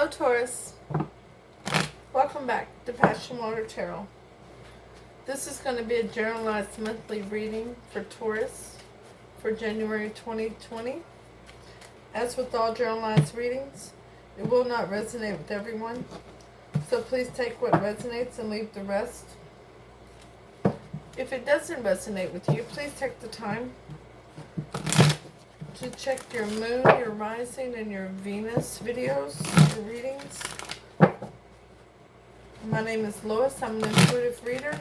Hello, Taurus. Welcome back to Passion Water Tarot. This is going to be a generalized monthly reading for Taurus for January 2020. As with all generalized readings, it will not resonate with everyone. So please take what resonates and leave the rest. If it doesn't resonate with you, please take the time to check your moon, your rising, and your Venus videos, your readings. My name is Lois. I'm an intuitive reader.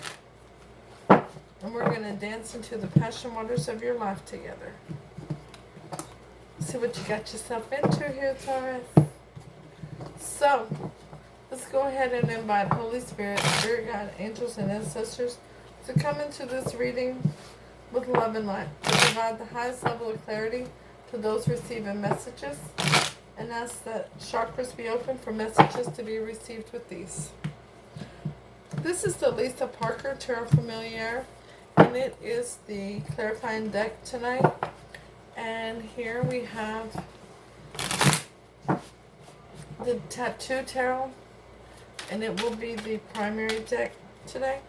And we're going to dance into the passion waters of your life together. See what you got yourself into here, Taurus. So, let's go ahead and invite Holy Spirit, Spirit Guide, angels, and ancestors to come into this reading with love and light, to provide the highest level of clarity to those receiving messages, and ask that chakras be open for messages to be received with these. This is the Lisa Parker Tarot Familiar, and it is the clarifying deck tonight. And here we have the Tattoo Tarot, and it will be the primary deck today.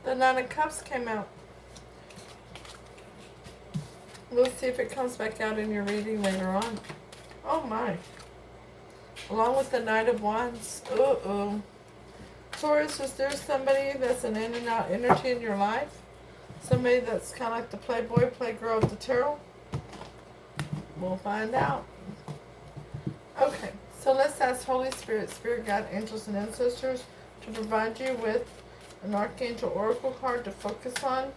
The Nine of Cups came out. We'll see if it comes back out in your reading later on. Oh my. Along with the Knight of Wands. Uh-oh. Taurus, is there somebody that's an in and out energy in your life? Somebody that's kind of like the playboy, playgirl of the tarot? We'll find out. Okay, so let's ask Holy Spirit, Spirit Guide, angels, and ancestors to provide you with an Archangel Oracle card to focus on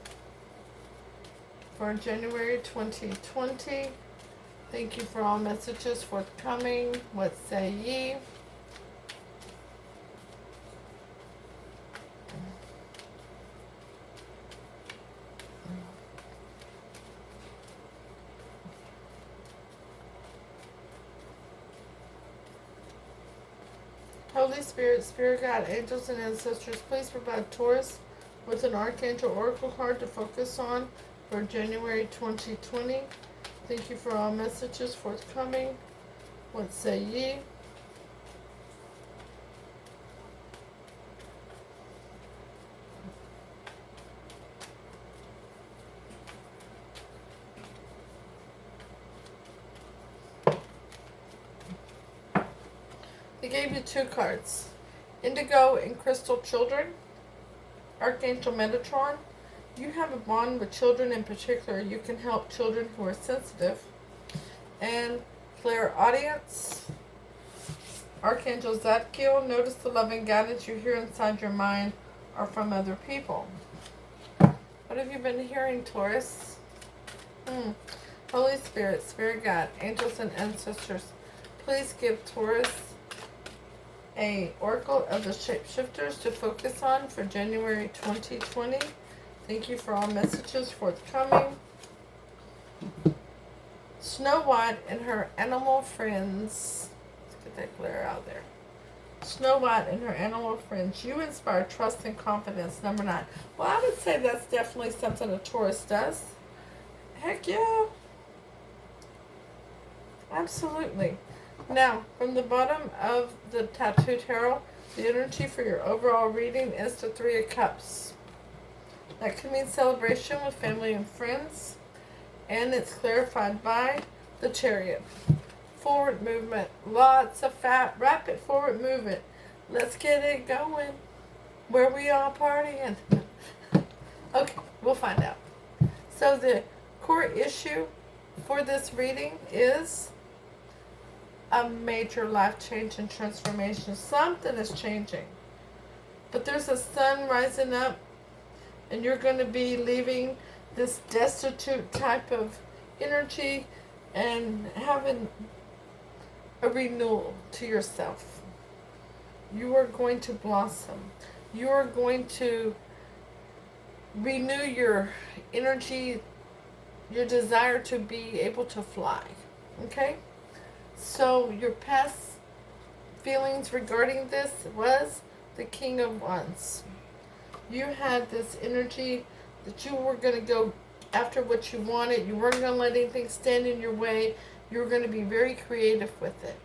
for January 2020. Thank you for all messages forthcoming. What say ye? Holy Spirit, Spirit Guide, angels, and ancestors, please provide Taurus with an Archangel Oracle card to focus on for January 2020. Thank you for all messages forthcoming. What say ye? They gave you two cards. Indigo and Crystal Children. Archangel Metatron. You have a bond with children in particular. You can help children who are sensitive. And Clairaudience. Archangel Zadkiel. Notice the loving guidance you hear inside your mind are from other people. What have you been hearing, Taurus? Holy Spirit, Spirit Guide, angels, and ancestors, please give Taurus a Oracle of the Shapeshifters to focus on for January 2020. Thank you for all messages forthcoming. Snow White and her animal friends. Let's get that glare out there. Snow White and her animal friends. You inspire trust and confidence. Number 9. Well, I would say that's definitely something a Taurus does. Heck yeah. Absolutely. Now, from the bottom of the Tattoo Tarot, the energy for your overall reading is the Three of Cups. That can mean celebration with family and friends, and it's clarified by the Chariot. Forward movement, lots of rapid forward movement. Let's get it going. Where we all partying. Okay, we'll find out. So the core issue for this reading is a major life change and transformation. Something is changing. But there's a sun rising up, and you're going to be leaving this destitute type of energy and having a renewal to yourself. You are going to blossom. You are going to renew your energy, your desire to be able to fly. Okay? So your past feelings regarding this was the King of Wands. You had this energy that you were going to go after what you wanted. You weren't going to let anything stand in your way. You were going to be very creative with it.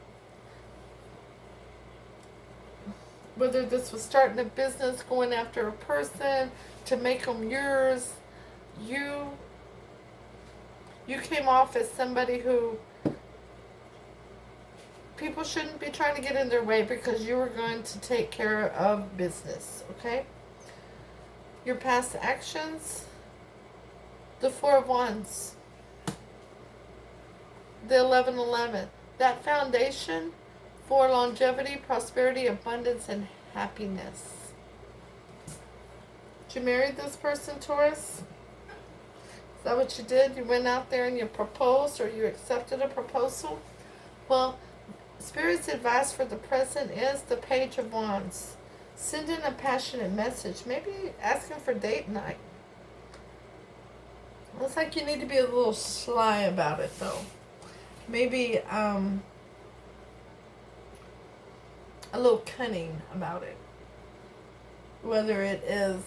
Whether this was starting a business, going after a person to make them yours, you came off as somebody who people shouldn't be trying to get in their way because you were going to take care of business, okay? Your past actions, the Four of Wands, the 1111. That foundation for longevity, prosperity, abundance, and happiness. Did you marry this person, Taurus? Is that what you did? You went out there and you proposed, or you accepted a proposal? Well, Spirit's advice for the present is the Page of Wands. Send in a passionate message. Maybe asking for date night. Looks like you need to be a little sly about it, though. Maybe a little cunning about it. Whether it is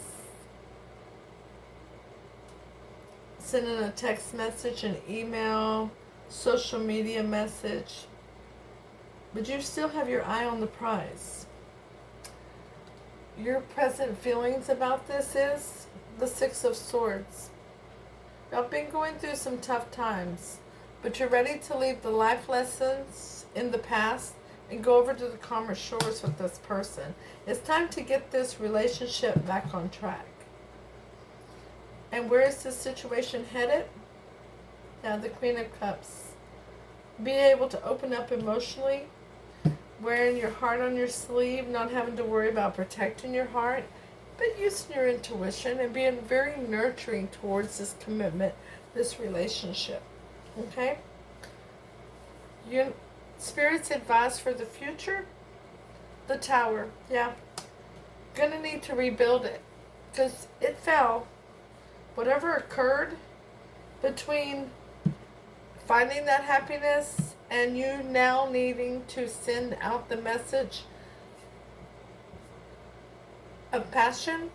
sending a text message, an email, social media message. But you still have your eye on the prize. Your present feelings about this is the Six of Swords. Y'all been going through some tough times, but you're ready to leave the life lessons in the past and go over to the calmer shores with this person. It's time to get this relationship back on track. And where is this situation headed? Now, the Queen of Cups. Being able to open up emotionally, wearing your heart on your sleeve, not having to worry about protecting your heart, but using your intuition and being very nurturing towards this commitment, this relationship. Okay? Your Spirit's advice for the future? The Tower. Yeah. Gonna need to rebuild it because it fell. Whatever occurred between finding that happiness and you now needing to send out the message of passion,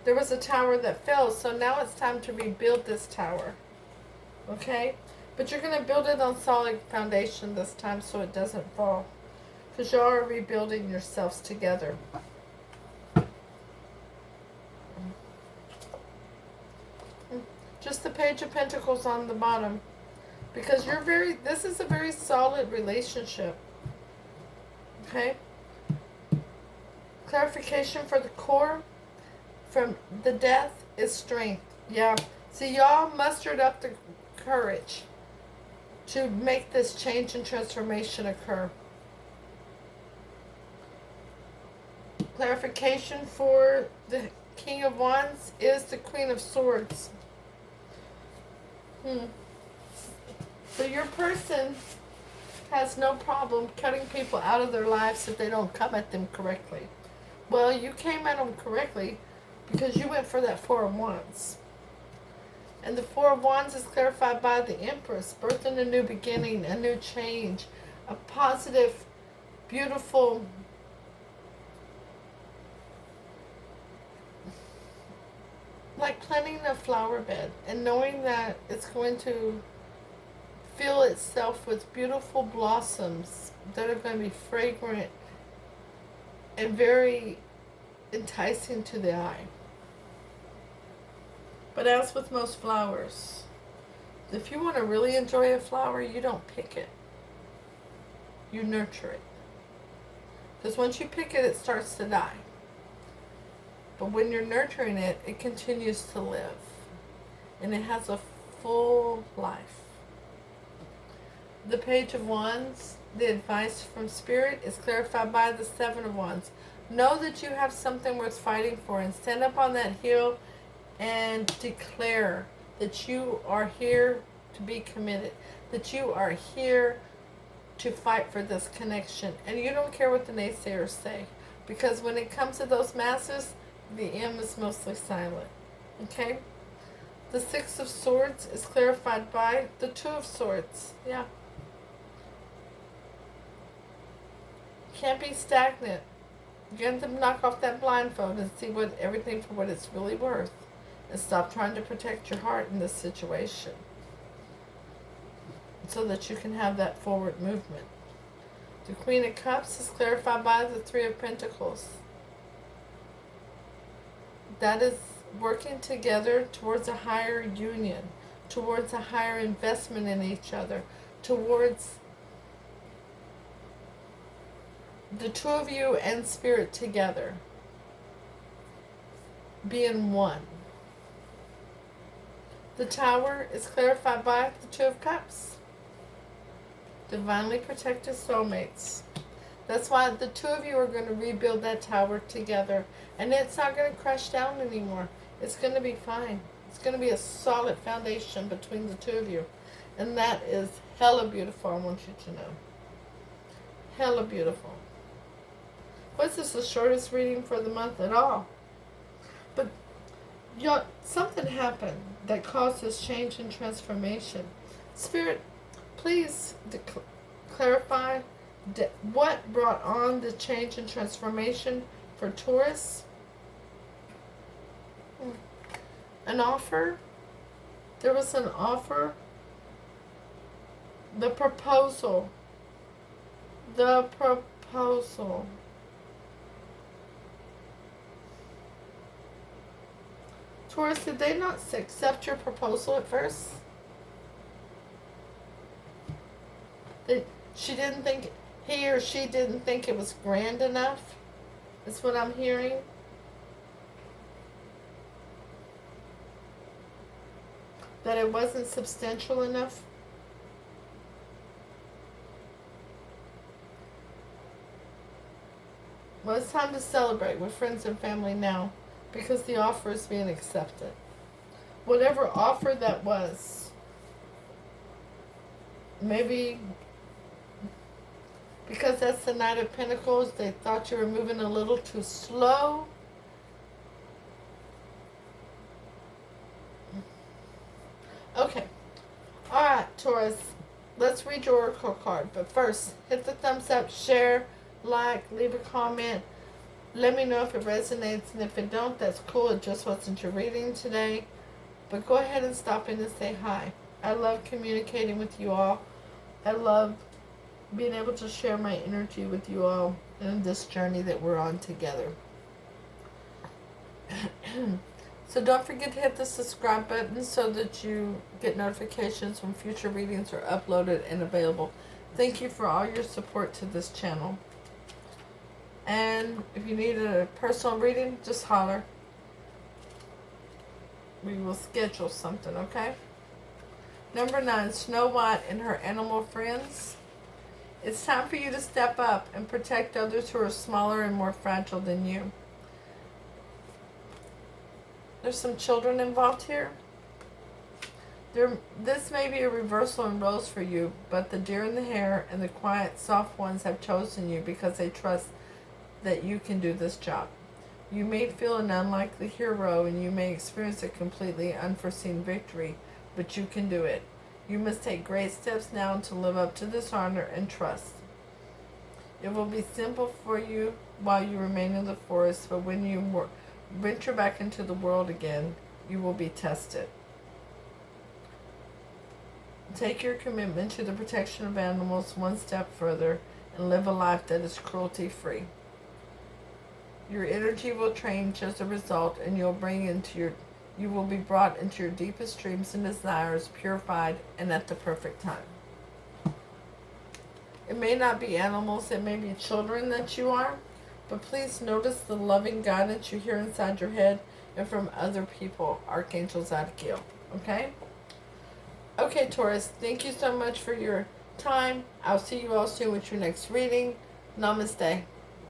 there was a tower that fell, so now it's time to rebuild this tower. Okay? But you're going to build it on solid foundation this time so it doesn't fall. Because you are rebuilding yourselves together. Just the Page of Pentacles on the bottom. Because this is a very solid relationship. Okay? Clarification for the core from the Death is strength. Yeah. See, y'all mustered up the courage to make this change and transformation occur. Clarification for the King of Wands is the Queen of Swords. So your person has no problem cutting people out of their lives if they don't come at them correctly. Well, you came at them correctly because you went for that Four of Wands. And the Four of Wands is clarified by the Empress, birthing a new beginning, a new change, a positive, beautiful, like planting a flower bed and knowing that it's going to fill itself with beautiful blossoms that are going to be fragrant and very enticing to the eye. But as with most flowers, if you want to really enjoy a flower, you don't pick it. You nurture it. Because once you pick it, it starts to die. But when you're nurturing it, it continues to live. And it has a full life. The Page of Wands, the advice from Spirit, is clarified by the Seven of Wands. Know that you have something worth fighting for and stand up on that hill and declare that you are here to be committed, that you are here to fight for this connection. And you don't care what the naysayers say, because when it comes to those masses, the M is mostly silent. Okay? The Six of Swords is clarified by the Two of Swords. Yeah. Can't be stagnant. Get them to knock off that blindfold and see what everything for what it's really worth. And stop trying to protect your heart in this situation. So that you can have that forward movement. The Queen of Cups is clarified by the Three of Pentacles. That is working together towards a higher union, towards a higher investment in each other, towards the two of you and Spirit together being one. The Tower is clarified by the Two of Cups. Divinely protected soulmates. That's why the two of you are going to rebuild that tower together. And it's not going to crash down anymore. It's going to be fine. It's going to be a solid foundation between the two of you. And that is hella beautiful, I want you to know. Hella beautiful. Was this the shortest reading for the month at all? But y'all, something happened that caused this change and transformation. Spirit, please clarify what brought on the change and transformation for Taurus. An offer. There was an offer. The proposal. The proposal. Taurus, did they not accept your proposal at first? She didn't think, he or she didn't think it was grand enough? Is what I'm hearing. That it wasn't substantial enough? Well, it's time to celebrate with friends and family now, because the offer is being accepted. Whatever offer that was, maybe because that's the Knight of Pentacles, they thought you were moving a little too slow. Okay. Alright, Taurus. Let's read your oracle card. But first, hit the thumbs up, share, like, leave a comment. Let me know if it resonates. And if it don't, that's cool. It just wasn't your reading today. But go ahead and stop in and say hi. I love communicating with you all. I love being able to share my energy with you all in this journey that we're on together. So don't forget to hit the subscribe button so that you get notifications when future readings are uploaded and available. Thank you for all your support to this channel. And if you need a personal reading, just holler. We will schedule something, okay? Number 9, Snow White and her animal friends. It's time for you to step up and protect others who are smaller and more fragile than you. There's some children involved here. This may be a reversal in roles for you, but the deer in the hair and the quiet, soft ones have chosen you because they trust that you can do this job. You may feel an unlikely hero and you may experience a completely unforeseen victory, but you can do it. You must take great steps now to live up to this honor and trust. It will be simple for you while you remain in the forest, but when you venture back into the world again, you will be tested. Take your commitment to the protection of animals one step further and live a life that is cruelty-free. Your energy will change as a result, and you will be brought into your deepest dreams and desires, purified and at the perfect time. It may not be animals, it may be children that you are, but please notice the loving guidance you hear inside your head and from other people, Archangel Zadkiel, okay? Okay, Taurus, thank you so much for your time. I'll see you all soon with your next reading. Namaste.